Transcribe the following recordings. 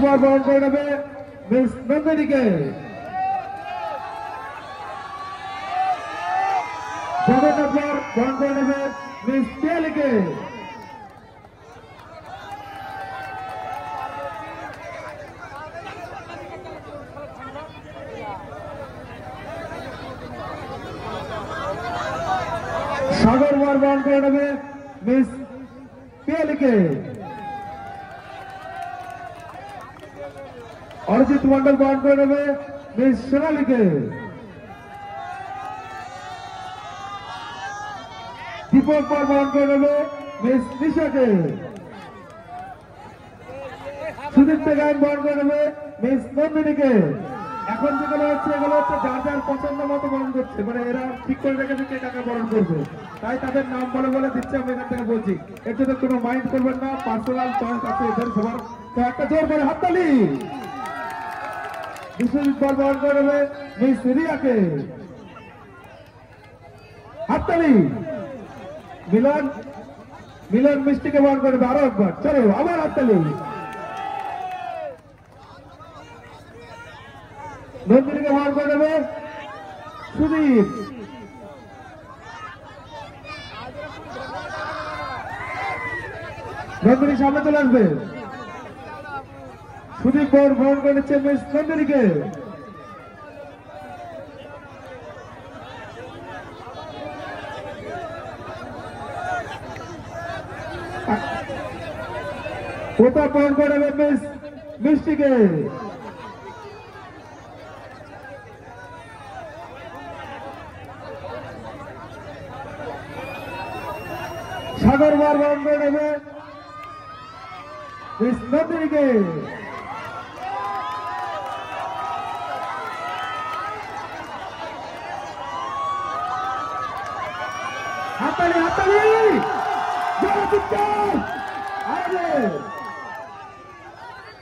উপহার বরণ করে নেবে মিস নন্দিনীকে। জগন্নাথ বরণ করে নেবে মিস পিয়ালিকে। সাগর বরণ করে নেবে মিস পিয়ালিকে। অরিজিৎ মন্ডল বরণ করে নেবে মিস সোনালীকে। দীপক বরণ করে নেবে মিস নিশাকে। সুদীপ্ত গায়ন বরণ করে নেবে মিস নন্দিনীকে। এখন যেগুলো হচ্ছে এগুলো হচ্ছে যার যার পছন্দ মতো বরণ করছে, মানে এরা ঠিক করে রেখেছে কে কাকে বরণ করবে, তাই তাদের নাম বলে বলে দিচ্ছে। আমি এখান থেকে বলছি, এর জন্য কোনো মাইন্ড করবেন না, পার্সোনাল চয়েস আছে এদের সবার। তো একটা জোর করে হাততালি। বিশ্বজিৎ বরণ করে নেবে মিস রিয়াকে। হাততালি। মিলন মিষ্টিকে বরণ করে নেবে আরো একবার। চলো আবার হাততালি। নন্দিনীকে বরণ করে নেবে সুদীপ। নন্দিনী সামনে চলে আসবে। সুদীপ বরণ করে নিচ্ছে মিস নন্দিনীকে। প্রতাপ বরণ করে নেবে মিস মিষ্টিকে। সাগর বরণ করে নেবে মিস নন্দিনীকে। হাততালি হাততালি।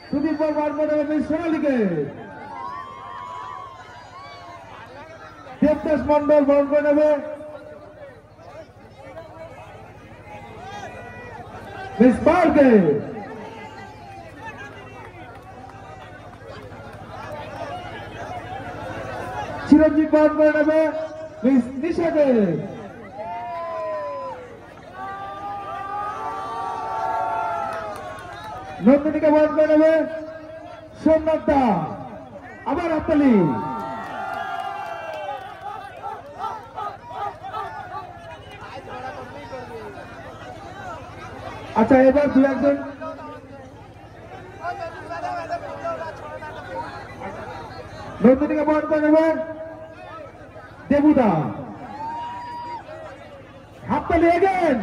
সুদীপ বরণ করে নেবে মিস সোনালীকে। দেবদাস মন্ডল বরণ করে নেবে মিস পালকে। চিরঞ্জিত বরণ করে নেবে মিস নিশাকে। নন্দিনীকে বরণ করে নেবে সোমনাথ দা। আবার হাততালি। আচ্ছা, এবার দু একজন নন্দিনীকে বরণ করে নেবেন দেবুদা। হাততালি এগেন।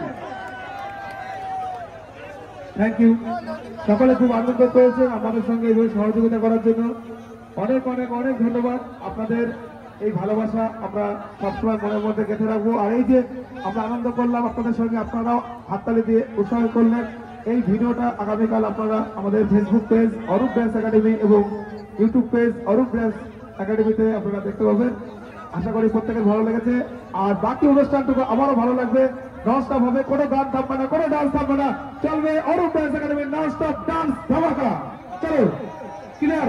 Thank you. সকলে খুব আনন্দ করেছেন আমাদের সঙ্গে এইভাবে সহযোগিতা করার জন্য। অনেক অনেক অনেক ধন্যবাদ। আপনাদের এই ভালোবাসা আমরা সবসময় মনের মধ্যে গেঁথে রাখবো। আর এই যে আমরা আনন্দ করলাম আপনাদের সঙ্গে, আপনারাও হাততালি দিয়ে উৎসাহ করলেন। এই ভিডিওটা আগামীকাল আপনারা আমাদের Facebook page Arup dance academy এবং ইউটিউব পেজ অরূপ ড্যান্স একাডেমিতে আপনারা দেখতে পাবেন। আশা করি প্রত্যেকের ভালো লেগেছে। আর বাকি অনুষ্ঠানটুকু আমারও ভালো লাগবে। নন স্টপ হবে, কোনো গান থাকবে না, কোনো ডান্স থাকবে না, চলবে Arup dance academy non stop dance ধামাকা। চলো ক্লিয়ার।